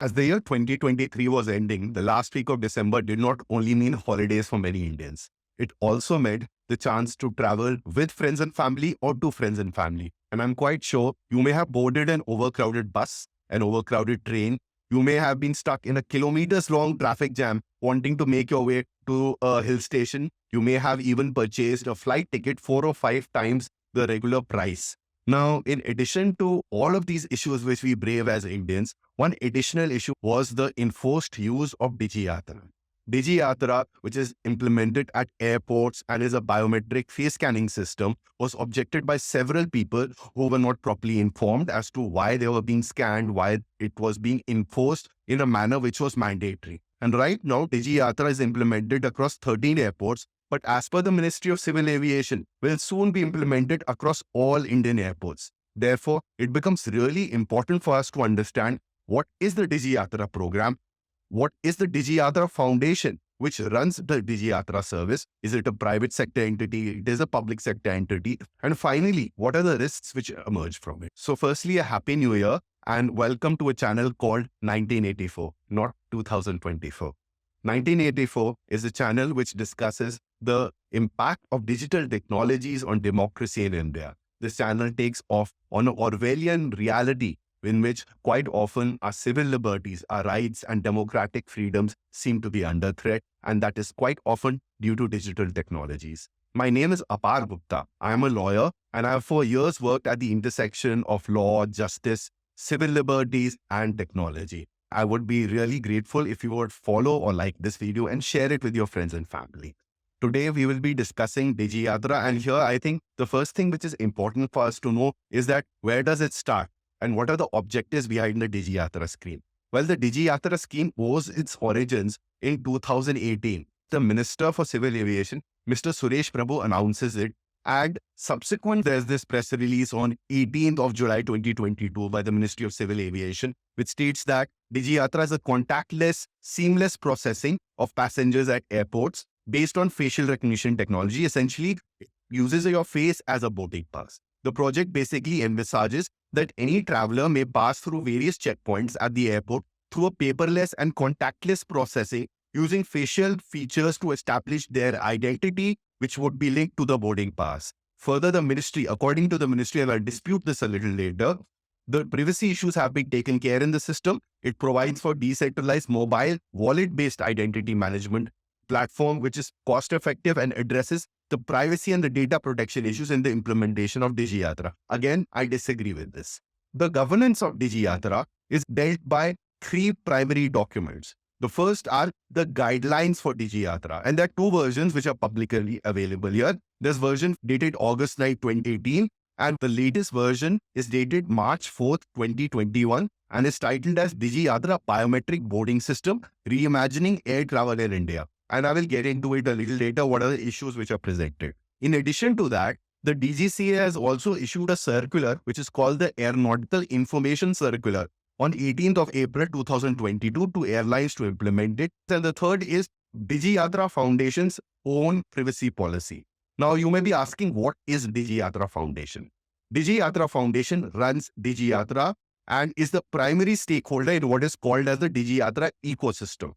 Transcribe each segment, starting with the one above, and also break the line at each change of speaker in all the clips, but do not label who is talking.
As the year 2023 was ending, the last week of December did not only mean holidays for many Indians. It also meant the chance to travel with friends and family or to friends and family. And I'm quite sure you may have boarded an overcrowded bus, an overcrowded train. You may have been stuck in a kilometers long traffic jam wanting to make your way to a hill station. You may have even purchased a flight ticket 4 or 5 times the regular price. Now, in addition to all of these issues which we brave as Indians, one additional issue was the enforced use of DigiYatra. DigiYatra, which is implemented at airports and is a biometric face scanning system, was objected by several people who were not properly informed as to why they were being scanned, why it was being enforced in a manner which was mandatory. And right now, DigiYatra is implemented across 13 airports, but as per the Ministry of Civil Aviation, will soon be implemented across all Indian airports. Therefore, it becomes really important for us to understand what is the DigiYatra program, what is the DigiYatra Foundation, which runs the DigiYatra service. Is it a private sector entity? It is a public sector entity. And finally, what are the risks which emerge from it? So firstly, a happy new year and welcome to a channel called 1984, not 2024. 1984 is a channel which discusses the impact of digital technologies on democracy in India. This channel takes off on an Orwellian reality in which quite often our civil liberties, our rights and democratic freedoms seem to be under threat, and that is quite often due to digital technologies. My name is Apar Gupta. I am a lawyer and I have for years worked at the intersection of law, justice, civil liberties and technology. I would be really grateful if you would follow or like this video and share it with your friends and family. Today, we will be discussing DigiYatra, and here I think the first thing which is important for us to know is that where does it start and what are the objectives behind the DigiYatra scheme? Well, the DigiYatra scheme owes its origins in 2018. The Minister for Civil Aviation, Mr. Suresh Prabhu, announces it, and subsequent there's this press release on 18th of July 2022 by the Ministry of Civil Aviation, which states that DigiYatra is a contactless, seamless processing of passengers at airports based on facial recognition technology. Essentially, it uses your face as a boarding pass. The project basically envisages that any traveler may pass through various checkpoints at the airport through a paperless and contactless processing using facial features to establish their identity, which would be linked to the boarding pass. Further, the ministry, according to the ministry, and I'll dispute this a little later, the privacy issues have been taken care in the system. It provides for decentralized mobile wallet-based identity management platform, which is cost-effective and addresses the privacy and the data protection issues in the implementation of DigiYatra. Again, I disagree with this. The governance of DigiYatra is dealt by 3 primary documents. The first are the guidelines for DigiYatra, and there are 2 versions which are publicly available here. There's version dated August 9, 2018, and the latest version is dated March 4th, 2021, and is titled as DigiYatra Biometric Boarding System, Reimagining Air Travel in India. And I will get into it a little later, what are the issues which are presented. In addition to that, the DGCA has also issued a circular, which is called the Aeronautical Information Circular, on 18th of April 2022 to airlines to implement it. And the third is DigiYatra Foundation's own privacy policy. Now, you may be asking, what is DigiYatra Foundation? DigiYatra Foundation runs DigiYatra and is the primary stakeholder in what is called as the DigiYatra ecosystem.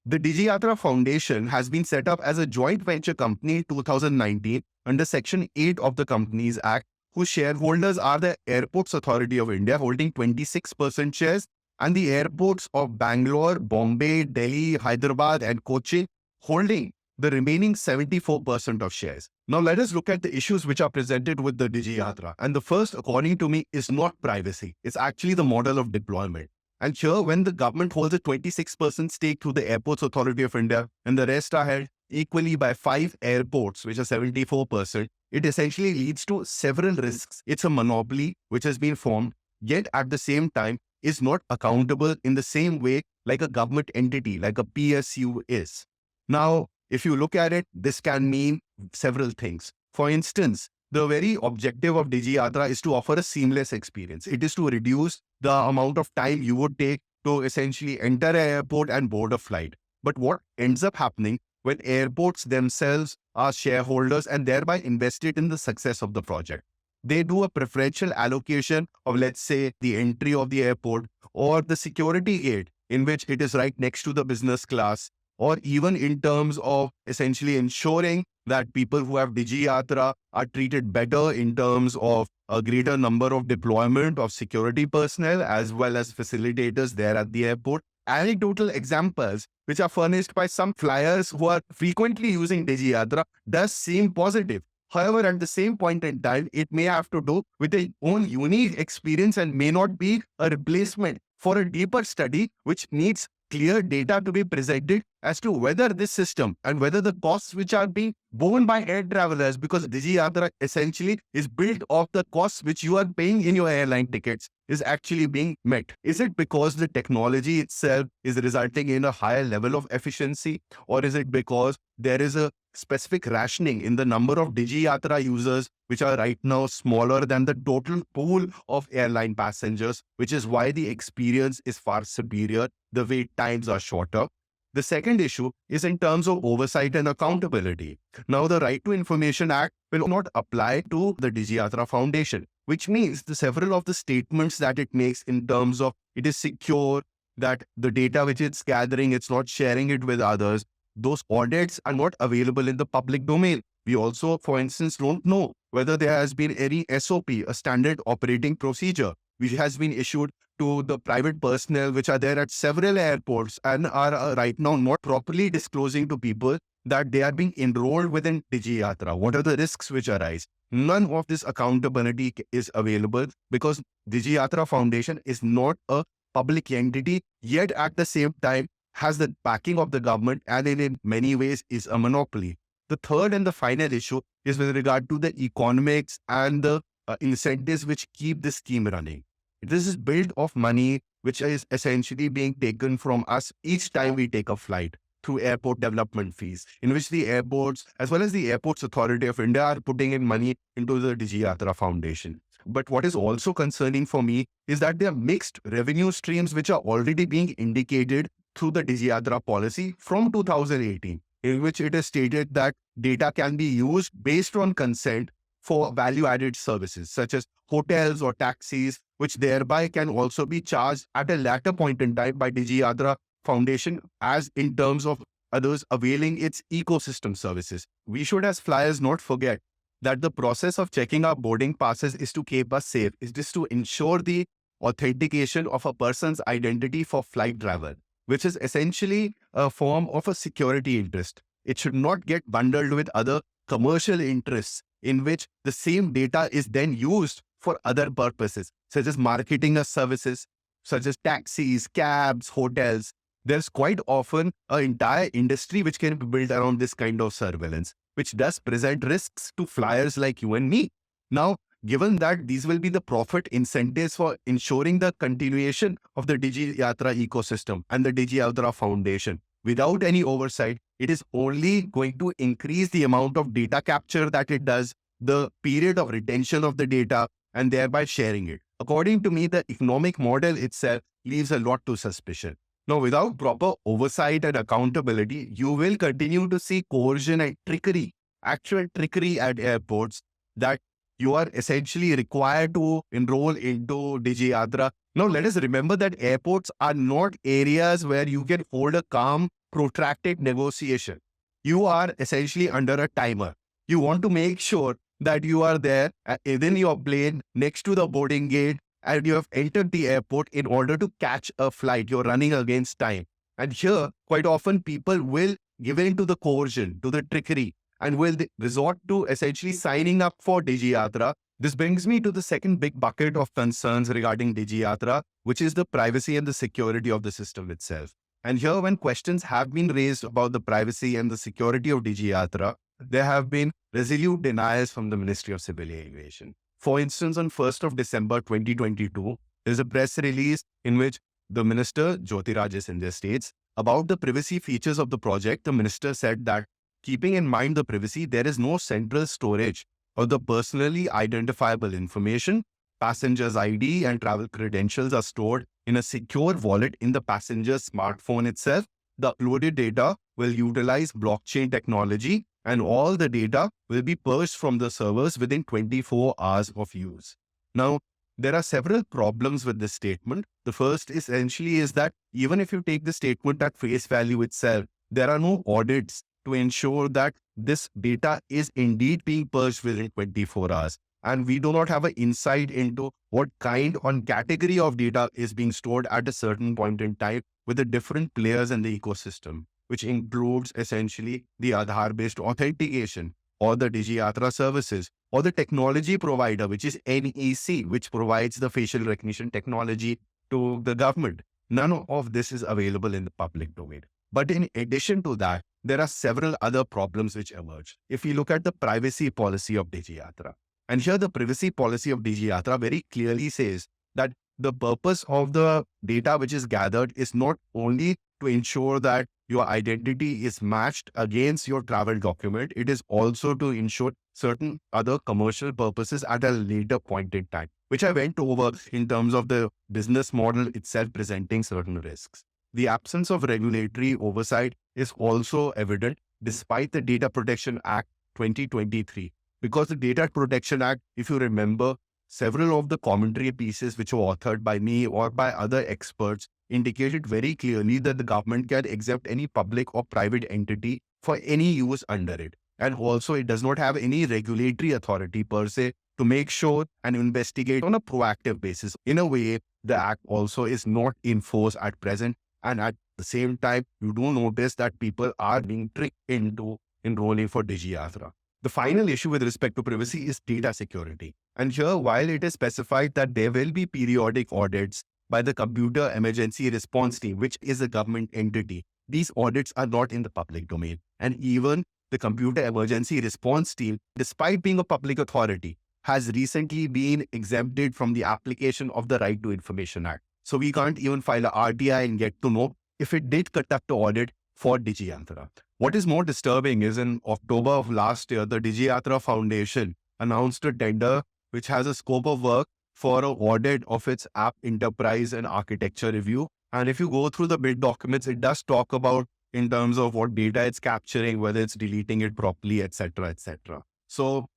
The DigiYatra Foundation has been set up as a joint venture company in 2019 under Section 8 of the Companies Act, whose shareholders are the Airports Authority of India holding 26% shares and the airports of Bangalore, Bombay, Delhi, Hyderabad and Kochi holding the remaining 74% of shares. Now let us look at the issues which are presented with the DigiYatra. And the first, according to me, is not privacy. It's actually the model of deployment. And here, when the government holds a 26% stake through the Airports Authority of India and the rest are held equally by 5 airports, which are 74%, it essentially leads to several risks. It's a monopoly which has been formed, yet at the same time is not accountable in the same way like a government entity, like a PSU is. Now, if you look at it, this can mean several things. For instance, the very objective of DigiYatra is to offer a seamless experience. It is to reduce the amount of time you would take to essentially enter an airport and board a flight. But what ends up happening when airports themselves are shareholders and thereby invested in the success of the project? They do a preferential allocation of, let's say, the entry of the airport or the security gate in which it is right next to the business class, or even in terms of essentially ensuring that people who have DigiYatra are treated better in terms of a greater number of deployment of security personnel as well as facilitators there at the airport. Anecdotal examples which are furnished by some flyers who are frequently using DigiYatra does seem positive. However, at the same point in time, it may have to do with its own unique experience and may not be a replacement for a deeper study which needs clear data to be presented as to whether this system and whether the costs which are being borne by air travelers, because DigiYatra essentially is built off the costs which you are paying in your airline tickets, is actually being met. Is it because the technology itself is resulting in a higher level of efficiency, or is it because there is a specific rationing in the number of DigiYatra users, which are right now smaller than the total pool of airline passengers, which is why the experience is far superior, the wait times are shorter. The second issue is in terms of oversight and accountability. Now, the Right to Information Act will not apply to the DigiYatra Foundation, which means the several of the statements that it makes in terms of it is secure, that the data which it's gathering, it's not sharing it with others, those audits are not available in the public domain. We also, for instance, don't know whether there has been any SOP, a standard operating procedure, which has been issued to the private personnel which are there at several airports and are right now not properly disclosing to people that they are being enrolled within DigiYatra. What are the risks which arise? None of this accountability is available because DigiYatra Foundation is not a public entity, yet at the same time has the backing of the government and in many ways is a monopoly. The third and the final issue is with regard to the economics and the incentives which keep this scheme running. This is built of money which is essentially being taken from us each time we take a flight through airport development fees, in which the airports as well as the Airports Authority of India are putting in money into the DigiYatra Foundation. But what is also concerning for me is that there are mixed revenue streams which are already being indicated through the DigiYatra policy from 2018, in which it is stated that data can be used based on consent for value-added services such as hotels or taxis, which thereby can also be charged at a later point in time by DigiYatra Foundation as in terms of others availing its ecosystem services. We should as flyers not forget that the process of checking our boarding passes is to keep us safe, is just to ensure the authentication of a person's identity for flight travel, which is essentially a form of a security interest. It should not get bundled with other commercial interests in which the same data is then used for other purposes, such as marketing of services, such as taxis, cabs, hotels. There's quite often an entire industry which can be built around this kind of surveillance, which does present risks to flyers like you and me. Now, given that these will be the profit incentives for ensuring the continuation of the DigiYatra ecosystem and the DigiYatra Foundation, without any oversight, it is only going to increase the amount of data capture that it does, the period of retention of the data, and thereby sharing it. According to me, the economic model itself leaves a lot to suspicion. Now, without proper oversight and accountability, you will continue to see coercion and trickery, actual trickery at airports, that you are essentially required to enroll into DigiYatra. Now, let us remember that airports are not areas where you can hold a calm, protracted negotiation. You are essentially under a timer. You want to make sure that you are there within your plane next to the boarding gate and you have entered the airport in order to catch a flight. You're running against time. And here, quite often people will give in to the coercion, to the trickery, and will resort to essentially signing up for DigiYatra. This brings me to the second big bucket of concerns regarding DigiYatra, which is the privacy and the security of the system itself. And here, when questions have been raised about the privacy and the security of DigiYatra, there have been resolute denials from the Ministry of Civil Aviation. For instance, on 1st of December 2022, there's a press release in which the Minister, Jyotiraj Sindhya, states about the privacy features of the project. The Minister said that keeping in mind the privacy, there is no central storage of the personally identifiable information. Passenger's ID and travel credentials are stored in a secure wallet in the passenger's smartphone itself. The uploaded data will utilize blockchain technology and all the data will be purged from the servers within 24 hours of use. Now, There are several problems with this statement. The first essentially is that even if you take the statement at face value itself, there are no audits to ensure that this data is indeed being purged within 24 hours. And we do not have an insight into what kind or category of data is being stored at a certain point in time with the different players in the ecosystem, which includes essentially the Aadhaar-based authentication or the DigiYatra services or the technology provider, which is NEC, which provides the facial recognition technology to the government. None of this is available in the public domain. But in addition to that, there are several other problems which emerge. If you look at the privacy policy of DigiYatra, and here the privacy policy of DigiYatra very clearly says that the purpose of the data which is gathered is not only to ensure that your identity is matched against your travel document, it is also to ensure certain other commercial purposes at a later point in time, which I went over in terms of the business model itself presenting certain risks. The absence of regulatory oversight is also evident despite the Data Protection Act 2023. Because the Data Protection Act, if you remember, several of the commentary pieces which were authored by me or by other experts indicated very clearly that the government can exempt any public or private entity for any use under it. And also it does not have any regulatory authority per se to make sure and investigate on a proactive basis. In a way, the act also is not in force at present. And at the same time, you do notice that people are being tricked into enrolling for DigiYatra. The final issue with respect to privacy is data security. And here, while it is specified that there will be periodic audits by the Computer Emergency Response Team, which is a government entity, these audits are not in the public domain. And even the Computer Emergency Response Team, despite being a public authority, has recently been exempted from the application of the Right to Information Act. So we can't even file a RTI and get to know if it did conduct an audit for DigiYatra. What is more disturbing is in October of last year, the DigiYatra Foundation announced a tender which has a scope of work for an audit of its app enterprise and architecture review. And if you go through the bid documents, it does talk about in terms of what data it's capturing, whether it's deleting it properly, etc., etc. So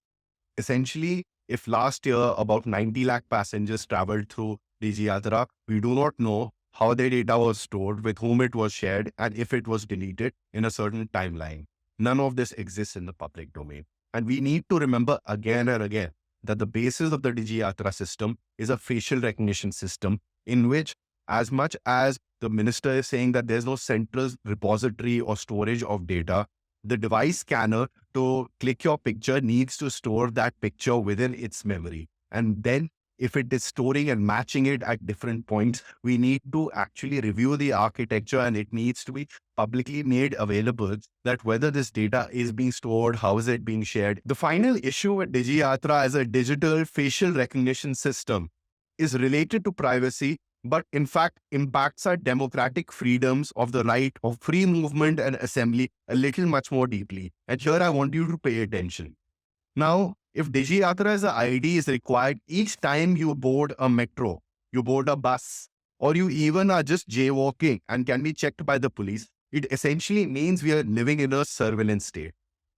essentially, if last year about 90 lakh passengers traveled through DigiYatra, we do not know how their data was stored, with whom it was shared, and if it was deleted in a certain timeline. None of this exists in the public domain. And we need to remember again and again that the basis of the DigiYatra system is a facial recognition system in which, as much as the minister is saying that there's no central repository or storage of data, the device scanner to click your picture needs to store that picture within its memory. And then if it is storing and matching it at different points, we need to actually review the architecture, and it needs to be publicly made available that whether this data is being stored, how is it being shared. The final issue with DigiYatra as a digital facial recognition system is related to privacy, but in fact impacts our democratic freedoms of the right of free movement and assembly a little much more deeply. And here I want you to pay attention. Now, if DigiYatra as an ID is required each time you board a metro, you board a bus, or you even are just jaywalking and can be checked by the police, it essentially means we are living in a surveillance state.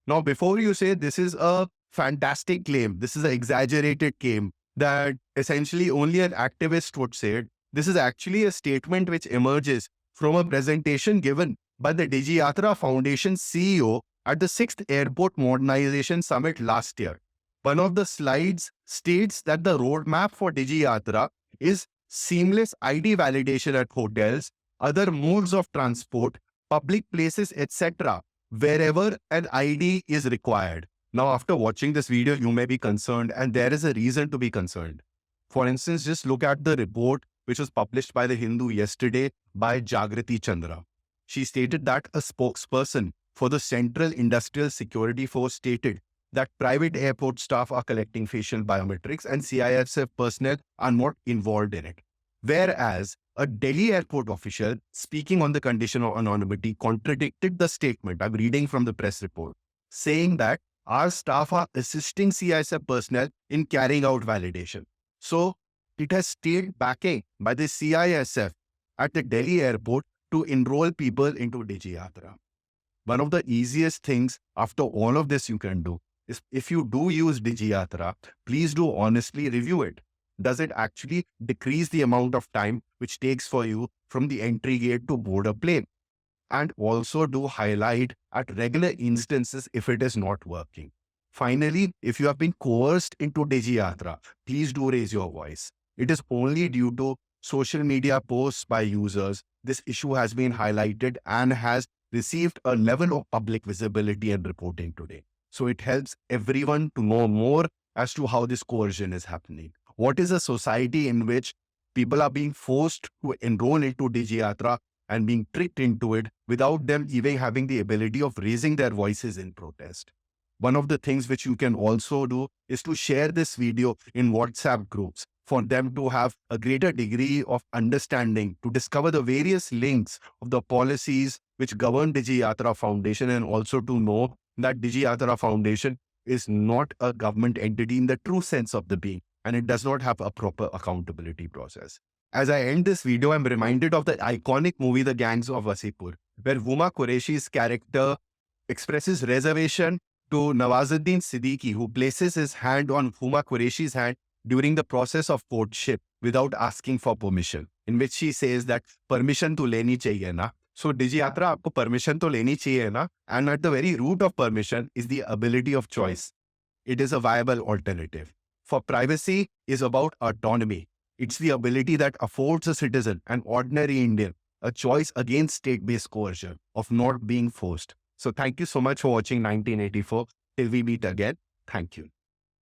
Now, before you say this is a fantastic claim, this is an exaggerated claim that essentially only an activist would say it, this is actually a statement which emerges from a presentation given by the DigiYatra Foundation CEO at the 6th Airport Modernization Summit last year. One of the slides states that the roadmap for DigiYatra is seamless ID validation at hotels, other modes of transport, public places, etc., wherever an ID is required. Now, after watching this video, you may be concerned, and there is a reason to be concerned. For instance, just look at the report which was published by The Hindu yesterday by Jagrati Chandra. She stated that a spokesperson for the Central Industrial Security Force stated that private airport staff are collecting facial biometrics and CISF personnel are not involved in it. Whereas a Delhi airport official speaking on the condition of anonymity contradicted the statement. I'm reading from the press report, saying that our staff are assisting CISF personnel in carrying out validation. So it has state backing by the CISF at the Delhi airport to enroll people into DigiYatra. One of the easiest things after all of this you can do is, if you do use DigiYatra, please do honestly review it. does it actually decrease the amount of time which takes for you from the entry gate to board a plane? And also do highlight at regular instances if it is not working. Finally, if you have been coerced into DigiYatra, please do raise your voice. It is only due to social media posts by users this issue has been highlighted and has received a level of public visibility and reporting today. So it helps everyone to know more as to how this coercion is happening. What is a society in which people are being forced to enroll into DigiYatra and being tricked into it without them even having the ability of raising their voices in protest? One of the things which you can also do is to share this video in WhatsApp groups for them to have a greater degree of understanding, to discover the various links of the policies which govern DigiYatra Foundation, and also to know that DigiYatra Foundation is not a government entity in the true sense of the being, and it does not have a proper accountability process. As I end this video, I'm reminded of the iconic movie The Gangs of Wasseypur, where Huma Qureshi's character expresses reservation to Nawazuddin Siddiqui, who places his hand on Huma Qureshi's hand during the process of courtship without asking for permission, in which she says that permission to leni chahiye na. So DigiYatra aapko permission to leni chahiye na, and at the very root of permission is the ability of choice. It is a viable alternative. For privacy is about autonomy. It's the ability that affords a citizen, an ordinary Indian, a choice against state-based coercion of not being forced. So thank you so much for watching 1984. Till we meet again, thank you.